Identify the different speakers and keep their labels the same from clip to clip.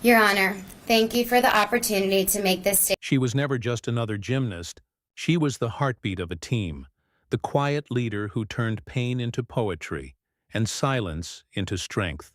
Speaker 1: Your Honor, thank you for the opportunity to make this statement.
Speaker 2: She was never just another gymnast. She was the heartbeat of a team, the quiet leader who turned pain into poetry and silence into strength.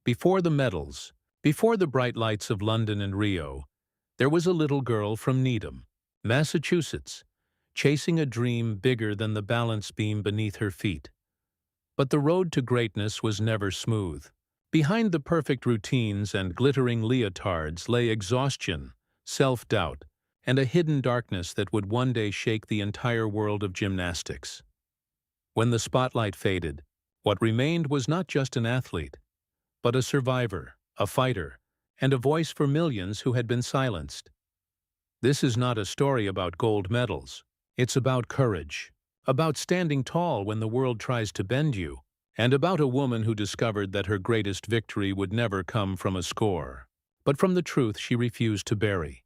Speaker 2: Before the medals, before the bright lights of London and Rio, there was a little girl from Needham, Massachusetts, chasing a dream bigger than the balance beam beneath her feet. But the road to greatness was never smooth. Behind the perfect routines and glittering leotards lay exhaustion, self-doubt, and a hidden darkness that would one day shake the entire world of gymnastics. When the spotlight faded, what remained was not just an athlete, but a survivor, a fighter, and a voice for millions who had been silenced. This is not a story about gold medals. It's about courage, about standing tall when the world tries to bend you, and about a woman who discovered that her greatest victory would never come from a score, but from the truth she refused to bury.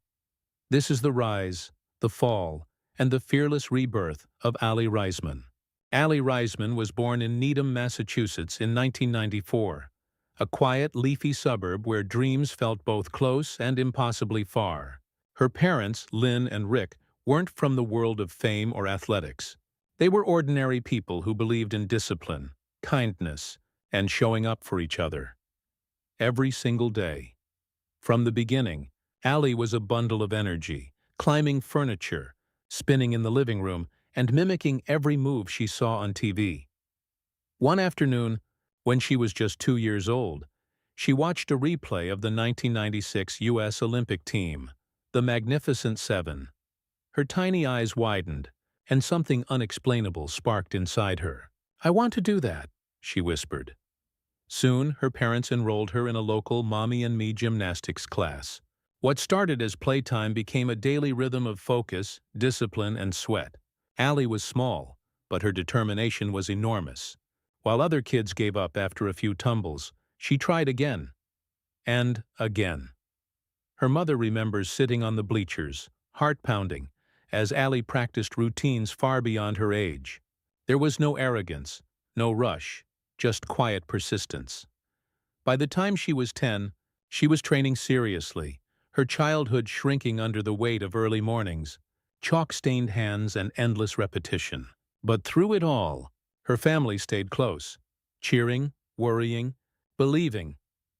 Speaker 2: This is the rise, the fall, and the fearless rebirth of Aly Raisman. Aly Raisman was born in Needham, Massachusetts in 1994, a quiet, leafy suburb where dreams felt both close and impossibly far. Her parents, Lynn and Rick, weren't from the world of fame or athletics. They were ordinary people who believed in discipline, kindness, and showing up for each other. Every single day. From the beginning, Aly was a bundle of energy, climbing furniture, spinning in the living room, and mimicking every move she saw on TV. One afternoon, when she was just 2 years old, she watched a replay of the 1996 U.S. Olympic team, the Magnificent Seven. Her tiny eyes widened, and something unexplainable sparked inside her. "I want to do that," she whispered. Soon, her parents enrolled her in a local Mommy and Me gymnastics class. What started as playtime became a daily rhythm of focus, discipline, and sweat. Aly was small, but her determination was enormous. While other kids gave up after a few tumbles, she tried again. And again. Her mother remembers sitting on the bleachers, heart pounding, as Aly practiced routines far beyond her age. There was no arrogance, no rush, just quiet persistence. By the time she was 10, she was training seriously, her childhood shrinking under the weight of early mornings, chalk-stained hands, and endless repetition. But through it all, her family stayed close, cheering, worrying, believing.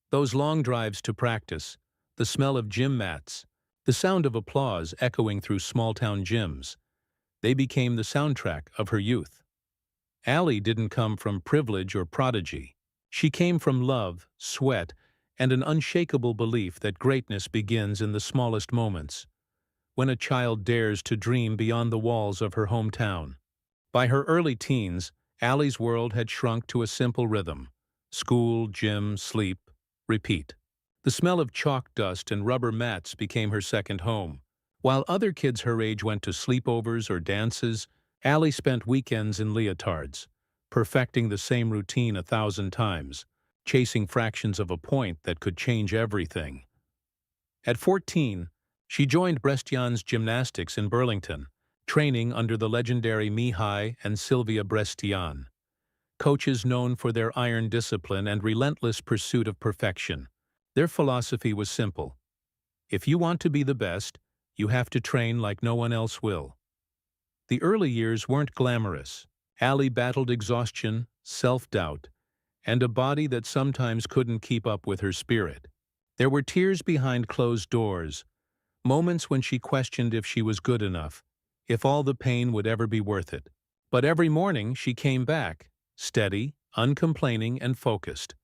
Speaker 2: Those long drives to practice, the smell of gym mats, the sound of applause echoing through small-town gyms, they became the soundtrack of her youth. Aly didn't come from privilege or prodigy. She came from love, sweat, and an unshakable belief that greatness begins in the smallest moments, when a child dares to dream beyond the walls of her hometown. By her early teens, Aly's world had shrunk to a simple rhythm: school, gym, sleep, repeat. The smell of chalk dust and rubber mats became her second home. While other kids her age went to sleepovers or dances, Aly spent weekends in leotards, perfecting the same routine 1,000 times, chasing fractions of a point that could change everything. At 14, she joined Brestian's gymnastics in Burlington, training under the legendary Mihai and Sylvia Brestian, coaches known for their iron discipline and relentless pursuit of perfection. Their philosophy was simple: if you want to be the best, you have to train like no one else will. The early years weren't glamorous. Aly battled exhaustion, self-doubt, and a body that sometimes couldn't keep up with her spirit. There were tears behind closed doors, moments when she questioned if she was good enough, if all the pain would ever be worth it. But every morning she came back, steady, uncomplaining, and focused.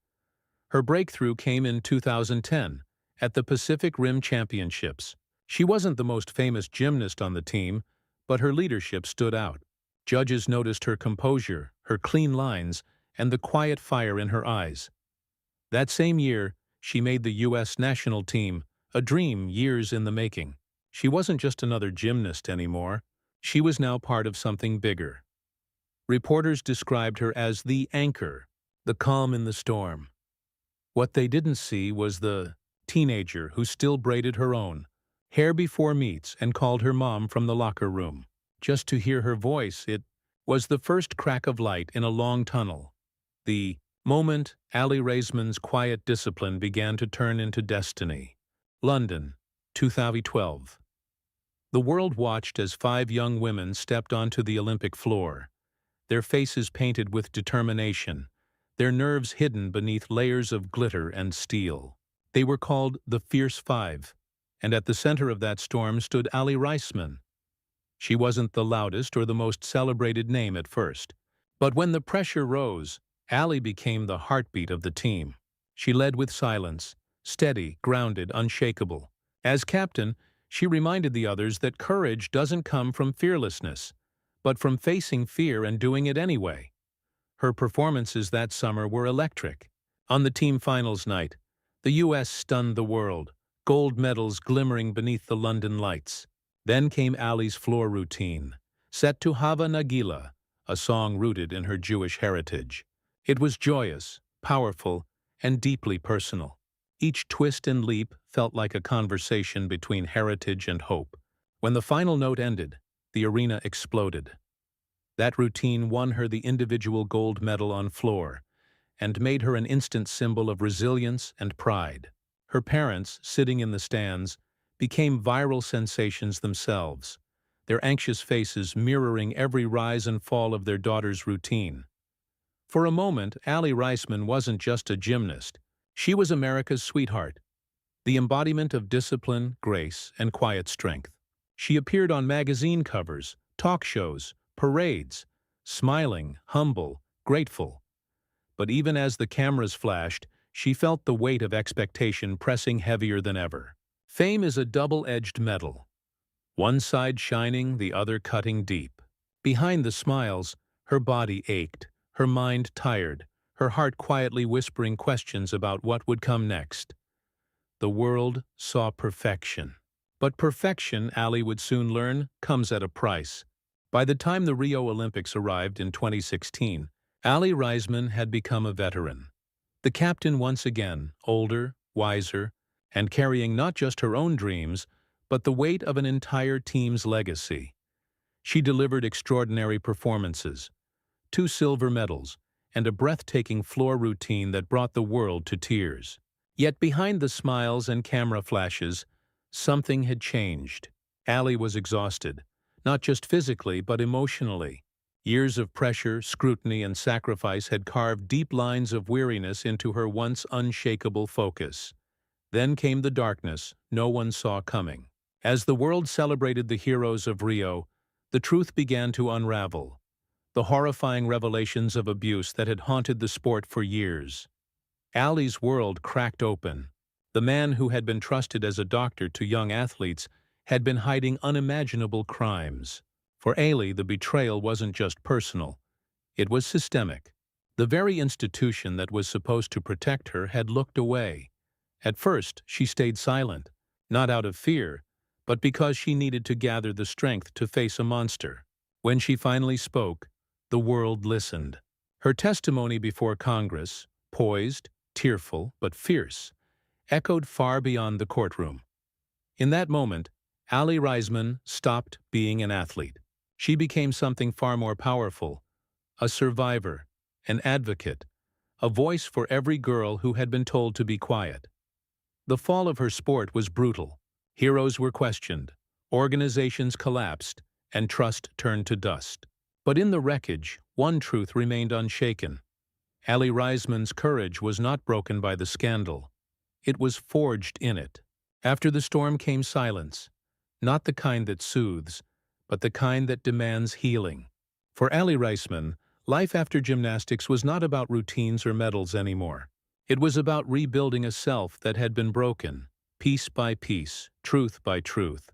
Speaker 2: Her breakthrough came in 2010, at the Pacific Rim Championships. She wasn't the most famous gymnast on the team, but her leadership stood out. Judges noticed her composure, her clean lines, and the quiet fire in her eyes. That same year, she made the U.S. national team, a dream years in the making. She wasn't just another gymnast anymore. She was now part of something bigger. Reporters described her as the anchor, the calm in the storm. What they didn't see was the teenager who still braided her own hair before meets and called her mom from the locker room. Just to hear her voice, it was the first crack of light in a long tunnel. The moment, Aly Raisman's quiet discipline began to turn into destiny. London, 2012. The world watched as 5 young women stepped onto the Olympic floor, their faces painted with determination, their nerves hidden beneath layers of glitter and steel. They were called the Fierce Five, and at the center of that storm stood Aly Raisman. She wasn't the loudest or the most celebrated name at first. But when the pressure rose, Aly became the heartbeat of the team. She led with silence, steady, grounded, unshakable. As captain, she reminded the others that courage doesn't come from fearlessness, but from facing fear and doing it anyway. Her performances that summer were electric. On the team finals night, the U.S. stunned the world, gold medals glimmering beneath the London lights. Then came Aly's floor routine, set to Hava Nagila, a song rooted in her Jewish heritage. It was joyous, powerful, and deeply personal. Each twist and leap felt like a conversation between heritage and hope. When the final note ended, the arena exploded. That routine won her the individual gold medal on floor and made her an instant symbol of resilience and pride. Her parents, sitting in the stands, became viral sensations themselves, their anxious faces mirroring every rise and fall of their daughter's routine. For a moment, Aly Raisman wasn't just a gymnast. She was America's sweetheart, the embodiment of discipline, grace, and quiet strength. She appeared on magazine covers, talk shows, parades, smiling, humble, grateful. But even as the cameras flashed, she felt the weight of expectation pressing heavier than ever. Fame is a double-edged metal, one side shining, the other cutting deep. Behind the smiles, her body ached, her mind tired, her heart quietly whispering questions about what would come next. The world saw perfection. But perfection, Aly would soon learn, comes at a price. By the time the Rio Olympics arrived in 2016, Aly Raisman had become a veteran. The captain once again, older, wiser, and carrying not just her own dreams, but the weight of an entire team's legacy. She delivered extraordinary performances, 2 silver medals, and a breathtaking floor routine that brought the world to tears. Yet behind the smiles and camera flashes, something had changed. Aly was exhausted, not just physically but emotionally. Years of pressure, scrutiny, and sacrifice had carved deep lines of weariness into her once unshakable focus. Then came the darkness no one saw coming. As the world celebrated the heroes of Rio, the truth began to unravel. The horrifying revelations of abuse that had haunted the sport for years. Aly's world cracked open. The man who had been trusted as a doctor to young athletes had been hiding unimaginable crimes. For Aly, the betrayal wasn't just personal. It was systemic. The very institution that was supposed to protect her had looked away. At first, she stayed silent, not out of fear, but because she needed to gather the strength to face a monster. When she finally spoke, the world listened. Her testimony before Congress, poised, tearful, but fierce, echoed far beyond the courtroom. In that moment, Aly Raisman stopped being an athlete. She became something far more powerful, a survivor, an advocate, a voice for every girl who had been told to be quiet. The fall of her sport was brutal. Heroes were questioned, organizations collapsed, and trust turned to dust. But in the wreckage, one truth remained unshaken. Aly Raisman's courage was not broken by the scandal. It was forged in it. After the storm came silence, not the kind that soothes, but the kind that demands healing. For Aly Raisman, life after gymnastics was not about routines or medals anymore. It was about rebuilding a self that had been broken, piece by piece, truth by truth.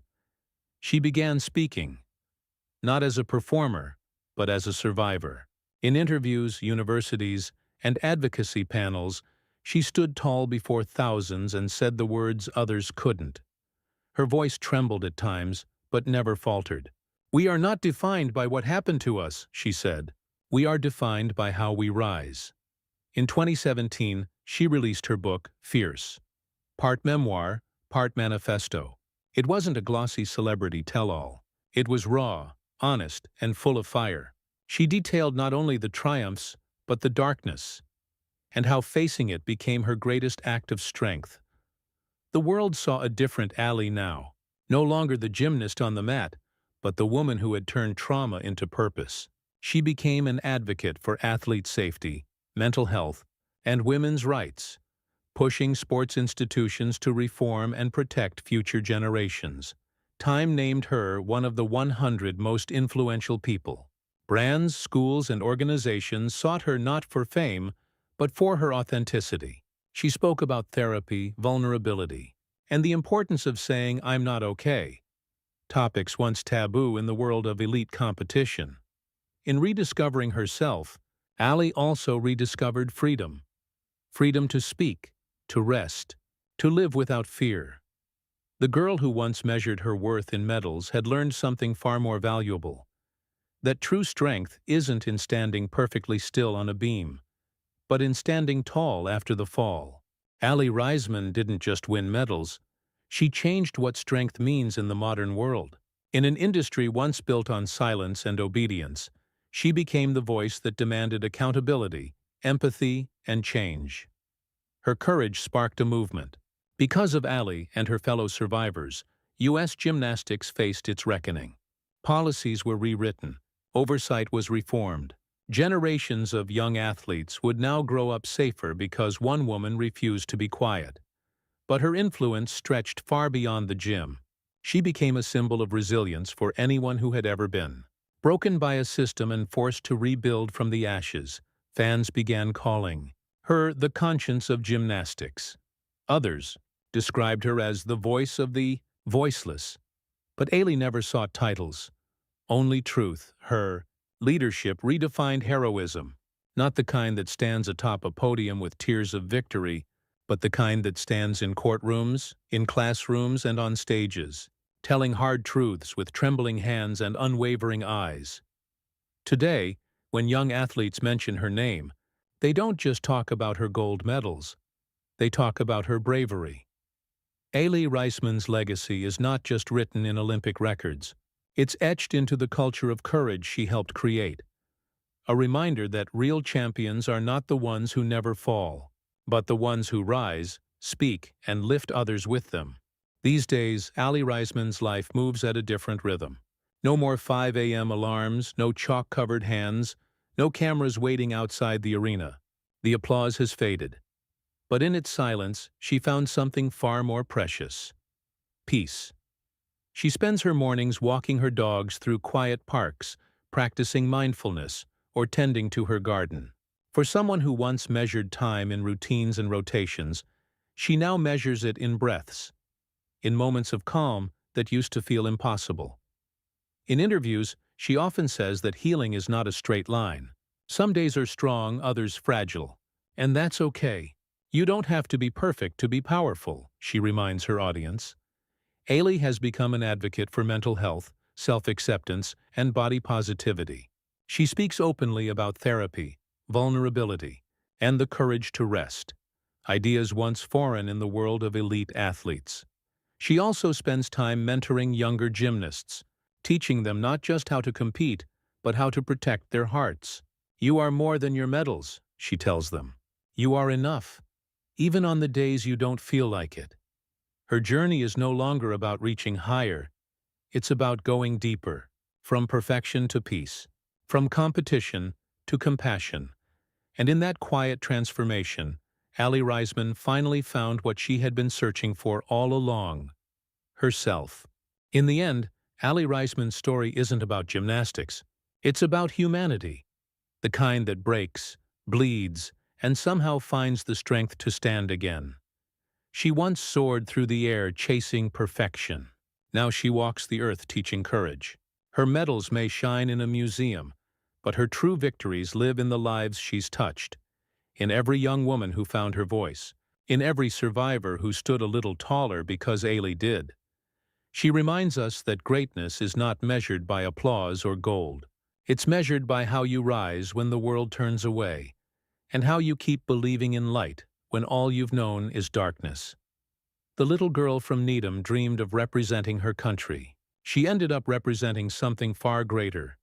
Speaker 2: She began speaking, not as a performer, but as a survivor. In interviews, universities, and advocacy panels, she stood tall before thousands and said the words others couldn't. Her voice trembled at times, but never faltered. "We are not defined by what happened to us," she said. "We are defined by how we rise." In 2017, she released her book, Fierce. Part memoir, part manifesto. It wasn't a glossy celebrity tell-all. It was raw, honest, and full of fire. She detailed not only the triumphs, but the darkness. and how facing it became her greatest act of strength. The world saw a different Aly now, no longer the gymnast on the mat, but the woman who had turned trauma into purpose. She became an advocate for athlete safety, mental health, and women's rights, pushing sports institutions to reform and protect future generations. Time named her one of the 100 most influential people. Brands, schools, and organizations sought her not for fame, but for her authenticity. She spoke about therapy, vulnerability, and the importance of saying, "I'm not okay," topics once taboo in the world of elite competition. In rediscovering herself, Aly also rediscovered freedom. Freedom to speak, to rest, to live without fear. The girl who once measured her worth in medals had learned something far more valuable: that true strength isn't in standing perfectly still on a beam, but in standing tall after the fall. Aly Raisman didn't just win medals, she changed what strength means in the modern world. In an industry once built on silence and obedience, she became the voice that demanded accountability, empathy, and change. Her courage sparked a movement. Because of Aly and her fellow survivors, U.S. gymnastics faced its reckoning. Policies were rewritten, oversight was reformed. Generations of young athletes would now grow up safer because one woman refused to be quiet. But her influence stretched far beyond the gym. She became a symbol of resilience for anyone who had ever been. Broken by a system and forced to rebuild from the ashes, fans began calling her the conscience of gymnastics. Others described her as the voice of the voiceless. But Aly never sought titles, only truth. Her leadership redefined heroism, not the kind that stands atop a podium with tears of victory, but the kind that stands in courtrooms, in classrooms, and on stages, telling hard truths with trembling hands and unwavering eyes. Today, when young athletes mention her name, they don't just talk about her gold medals, they talk about her bravery. Aly Raisman's legacy is not just written in Olympic records. It's etched into the culture of courage she helped create. A reminder that real champions are not the ones who never fall, but the ones who rise, speak, and lift others with them. These days, Aly Raisman's life moves at a different rhythm. No more 5 a.m. alarms, no chalk-covered hands, no cameras waiting outside the arena. The applause has faded. But in its silence, she found something far more precious: peace. She spends her mornings walking her dogs through quiet parks, practicing mindfulness, or tending to her garden. For someone who once measured time in routines and rotations, she now measures it in breaths, in moments of calm that used to feel impossible. In interviews, she often says that healing is not a straight line. Some days are strong, others fragile. And that's okay. You don't have to be perfect to be powerful, she reminds her audience. Aly has become an advocate for mental health, self-acceptance, and body positivity. She speaks openly about therapy, vulnerability, and the courage to rest, ideas once foreign in the world of elite athletes. She also spends time mentoring younger gymnasts, teaching them not just how to compete, but how to protect their hearts. You are more than your medals, she tells them. You are enough, even on the days you don't feel like it. Her journey is no longer about reaching higher. It's about going deeper, from perfection to peace, from competition to compassion. And in that quiet transformation, Aly Raisman finally found what she had been searching for all along: herself. In the end, Aly Raisman's story isn't about gymnastics. It's about humanity, the kind that breaks, bleeds, and somehow finds the strength to stand again. She once soared through the air chasing perfection. Now she walks the earth teaching courage. Her medals may shine in a museum, but her true victories live in the lives she's touched, in every young woman who found her voice, in every survivor who stood a little taller because Aly did. She reminds us that greatness is not measured by applause or gold. It's measured by how you rise when the world turns away, and how you keep believing in light when all you've known is darkness. The little girl from Needham dreamed of representing her country. She ended up representing something far greater: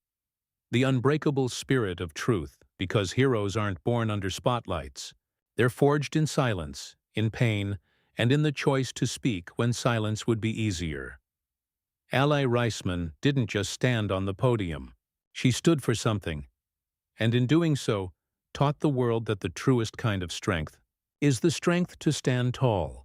Speaker 2: the unbreakable spirit of truth, because heroes aren't born under spotlights. They're forged in silence, in pain, and in the choice to speak when silence would be easier. Aly Raisman didn't just stand on the podium. She stood for something, and in doing so, taught the world that the truest kind of strength is the strength to stand tall.